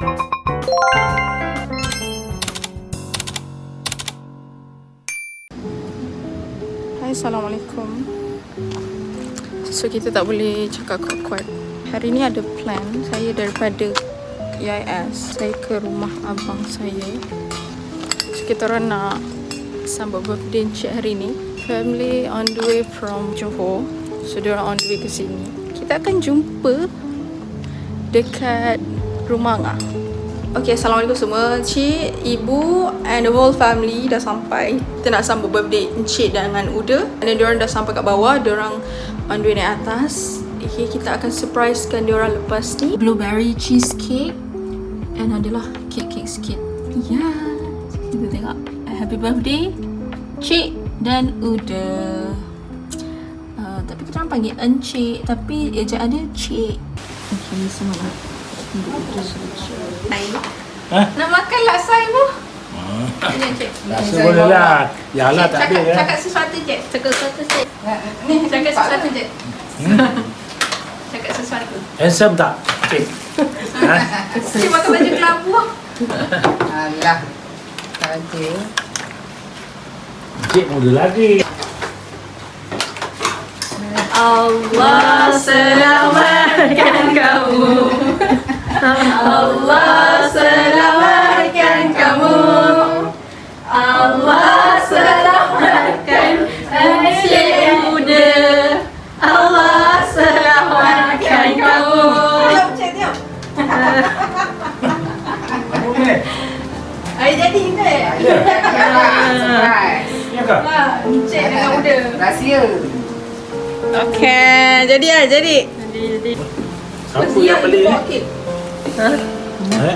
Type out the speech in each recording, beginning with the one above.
Hai, Assalamualaikum. So kita tak boleh cakap kuat-kuat. Hari ni ada plan saya daripada EIS. Saya ke rumah abang saya. So kita orang nak sambut birthday Encik hari ni. Family on the way from Johor. So diorang on the way ke sini. Kita akan jumpa dekat rumah Angah. Okay, Assalamualaikum semua. Cik, ibu and the whole family dah sampai. Kita nak sambut birthday Encik dengan Uda. Dan diorang dah sampai kat bawah. Diorang on the way naik atas. Okay, kita akan surprisekan diorang lepas ni. Blueberry cheesecake. And adalah kek-kek sikit. Ya, kita tengok. Happy birthday Cik dan Uda. Tapi kita orang panggil Encik, tapi ejaan dia Cik. Okay, ni semua nak nak makan laksa ibu? Ini Cik. Laksa boleh lah. Yalah tak ada ya. Cakap sesuatu Cik. Cakap sesuatu Cik. Ni cakap sesuatu Cik. Cakap sesuatu. Handsome tak? Cik. Cik pakai baju kelabu. Alah. Saja. Cik muda lagi. Allah selamatkan kamu. Allah selamatkan kamu. Allah selamatkan Encik Muda. Allah selamatkan kamu. Hari jadi kita. Surprise. Ya ke? Encik dengan Muda. Rahsia. Okey, jadi. Siapa yang beli ni?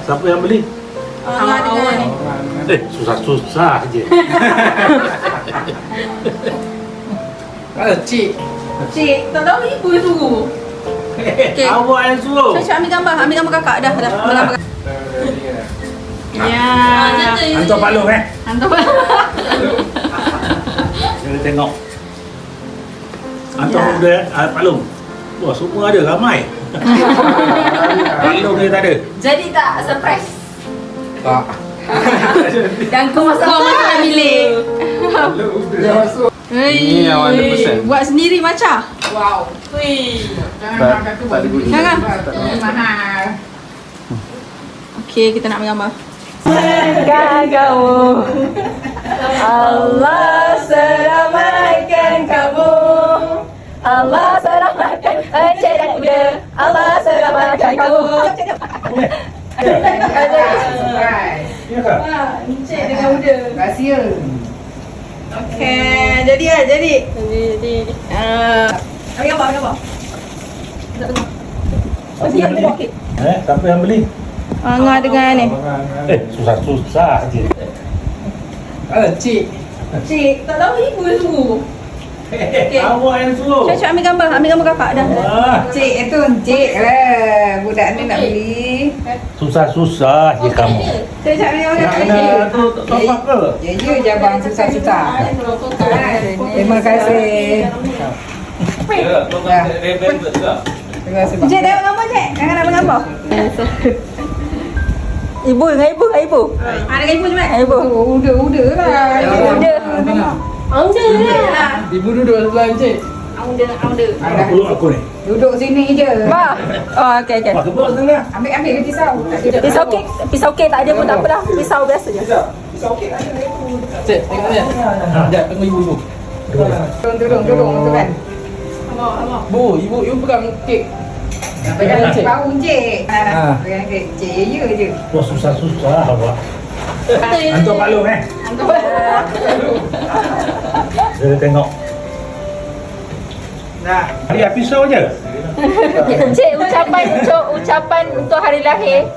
Siapa yang beli? Angah dengan ni. Susah-susah je. Cik. Cik, tak tahu ibu yang suruh. Okey. Awak yang suruh. Saya ambil gambar kakak dah. Ambil gambar. Ya. Hantar palung Hantar palung. Kita tengok. Hantar muda palung. Wah, semua ada ramai. Palung dia tak ada. Jadi tak surprise. Tak. Dan kau masuk nak pilih. Dia masuk. Ni yang 100%. Buat sendiri macam. Wow. Wih. Jangan makan tu baru guna. Jangan. Mahal. Okey, kita nak ambil gambar. Selamatkan kamu. Allah selamatkan kamu. Allah selamatkan Encik dan Uda. Allah selamatkan kamu. Surprise. Ya ke? Encik dengan Uda. Rahsia. Okey, jadi. Ambil gambar. Siapa yang beli? Siapa yang beli? Angah dengan ni. Susah-susah je. Cik. Cik, tak tahu ibu yang suruh. Awak yang suruh. Saya ambil gambar kakak dah. Cik itu cik lah. Budak ni nak beli. Susah-susah je kamu. Saya ambil Nak kena top up ke? Ya je abang susah-susah. Terima kasih. Terima kasih. Cik, tengok gambar Cik. Jangan ambil gambar. Ibu dengan ibu. Ada ibu cuma. Ibu. Uda lah. Uda lah. Ibu duduk sebelah cik. Uda. Aku ni. Duduk sini je. Ma. Oh, okey. Wah, kebun tengah. Ambil ke pisau. Pisau kek tak ada pun tak apa dah. Pisau biasa je. Cik, tengok ni. Sekejap, tengok ibu. Turun tu kan. Bu, ibu pegang kek. Pegang cik. Bau cik. Pegang kek. Cik ya je. Wah, susah-susah awak. Hantar palung Kita tengok. Dah. Dia pisau je. Cik, ucapan untuk hari lahir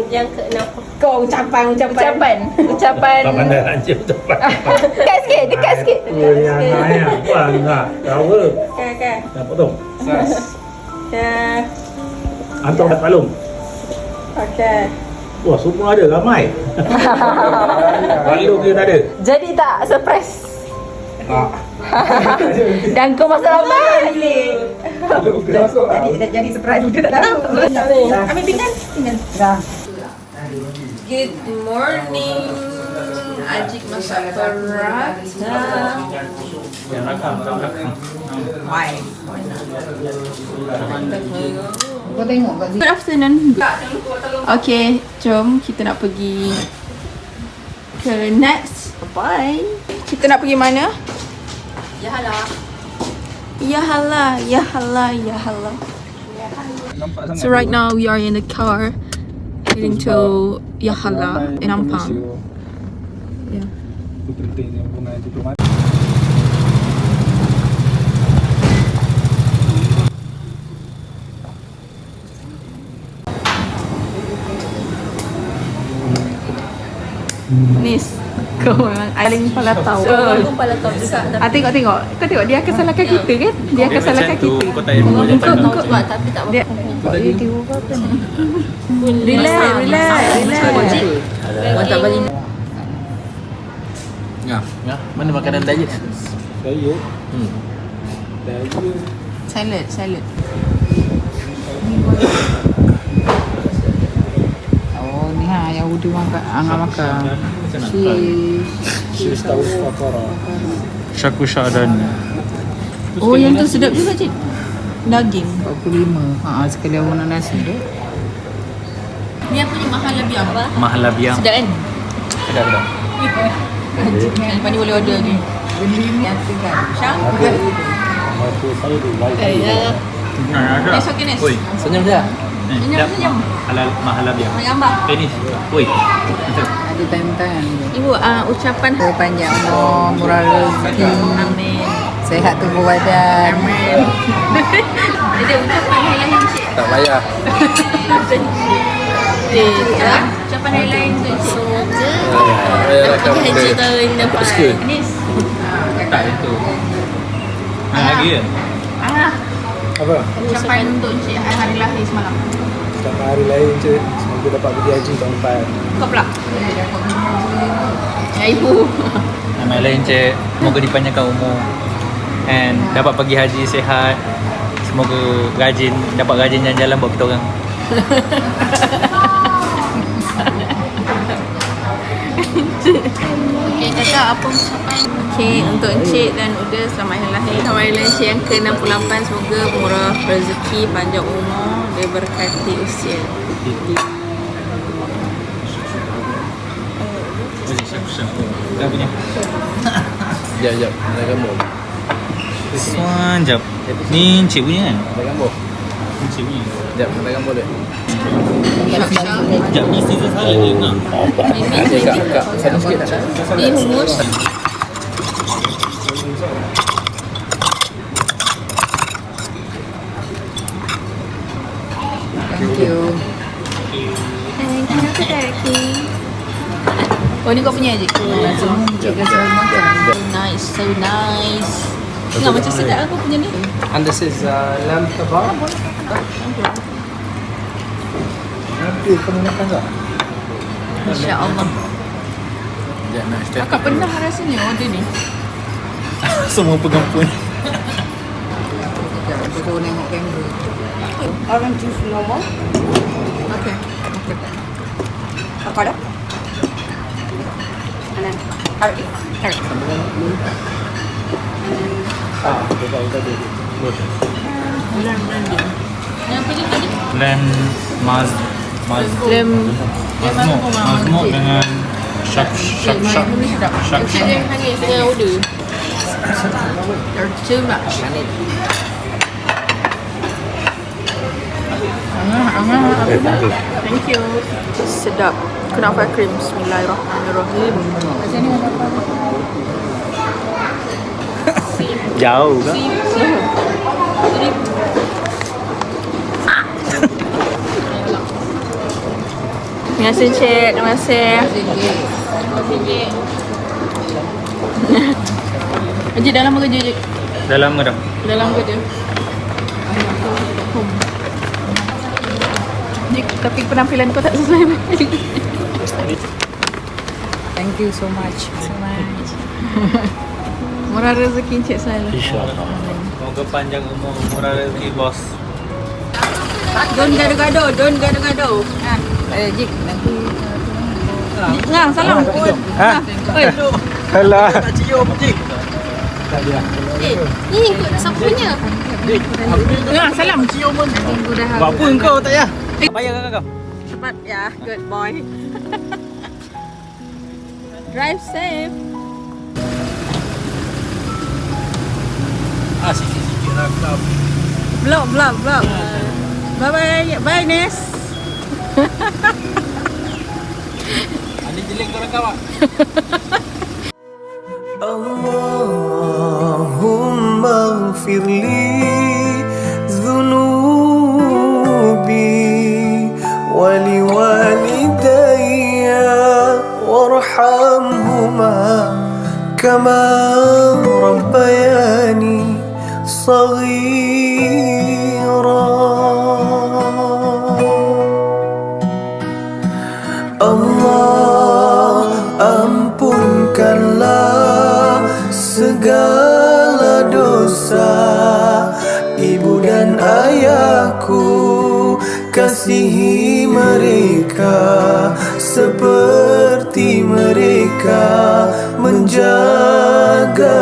yang ke-6. Kau ucapan. Tak pandai lanjut tepat. Dekat sikit. Yang lain apa enggak? Tahu ke? Okey. Nak potong. Okey. Hantar palung. Okey. Wah, semua ada ramai. Palung dia tak ada. Jadi tak surprise. Dan kau masa lama. Jadi surprise juga tak tahu. Ambil pinggan. Dah. Good morning. Ajik masak perata. Why? Kau tengok kat Good afternoon. Okay, jom kita nak pergi ke next. Bye. Kita nak pergi mana? Yahala. So right now we are in the car heading to Yahala in Ampang. Yeah. Nis, kau memang paling pala tahu. Aku pala tahu juga. Tengok. Kau tengok dia akan salahkan kita kan? Dia akan salahkan kita. Kau tahu juga tapi tak Dia relax. Kau tak balik. Ya, mana makanan diet? Saya. Salad. Oh, ni yang udah makan. Cheese tahu fakara. Shakusha dan Oh, yang tu sedap juga, Cik. Daging. 45. Sekali awak nak nasi tu. Ni apa ni mahal lebih apa? Mahalabiang. Sedap kan? Sedap. Lepas ni boleh order ni. Yang tu kan. Syam? Masa saya di live. Ada. Yes, okay, Nis. Oi. Senyum je. Senyum. Halal mahalabiang. Mai gambar. Finish. Oi. Macam. Ada time-time. Ibu, ucapan Panjang umur, murah rezeki. Amin. Sehat tubuh badan. Ada ucapan hari lahir Cik. Tak payah. Ucapan hari lahir untuk Cik. Pergi haji tahun depan. Nis. Tak itu. Lagi ya? Apa? Ucapan untuk Cik hari lahir semalam. Selamat hari lahir Encik. Semoga dapat pergi haji tahun depan. Kau pula. Ya, Ibu. Nama lain Cik. Semoga dipanjangkan umur. And dapat pergi haji sihat. Semoga dapat rajin jalan-jalan buat kita orang. Okay, kakak apa ucapan? Okay, untuk Encik dan Uda selamat hari lahir. Selamat hari lahir Encik yang ke-68. Semoga murah rezeki, panjang umur, diberkati usia. Dah punya. Sekejap. Ada gambar. Sekejap. Ni Encik punya kan? Ada gambar. Encik punya. Sekejap. Ada gambar dia. Sekejap. Ni season salad je nak. Kak. Sana sikit tak? Ni hummus. Thank you. Oh, ni kau punya je? Jaga saya makan. So nice. Tengok macam sedap aku punya ni. And this is lamb kebab. Nanti kamu makan tak? InsyaAllah. Ya, nak step. Kakak pernah rasanya order ni? Semua pegang pun. Sekejap. Aku tahu tengok kamera. Orange juice normal. Okay. Apa dah? Anan. Carrot. Kita tadi. Yang apa ni tadi? Lamb mazmuk dengan syak. Saya order. Too much. Thank you. Sedap. Kunafa cream. Bismillahirrahmanirrahim. Jauh kan? Terima kasih Cik. Terima kasih. Haji dalam kerja je. Dalam ke dah? Dalam kerja. Tapi penampilan kau tak sesuai. Thank you so much. Murah rezeki Encik saya. InsyaAllah. Semoga panjang umur, murah rezeki bos. Don't gaduh-gaduh. Jik nanti. Nah, salam. Ha? Oi. Alah. Ni ikut siapa punya? Nah, salam. Tunggu dah. Buat apa engkau tak payah? Payah kau. Cepat ya, good boy. Drive safe. Sikit-sikit lah kau. Vlog. Bye bye Nes. Ada jelek kau rakam tak? Allahumma ighfir li dhunubi wa liwalidayya warhamhuma kama rabbayani saghira. Allah, ampunkanlah segala dosa ibu dan ayahku, kasihi mereka seperti mereka menjaga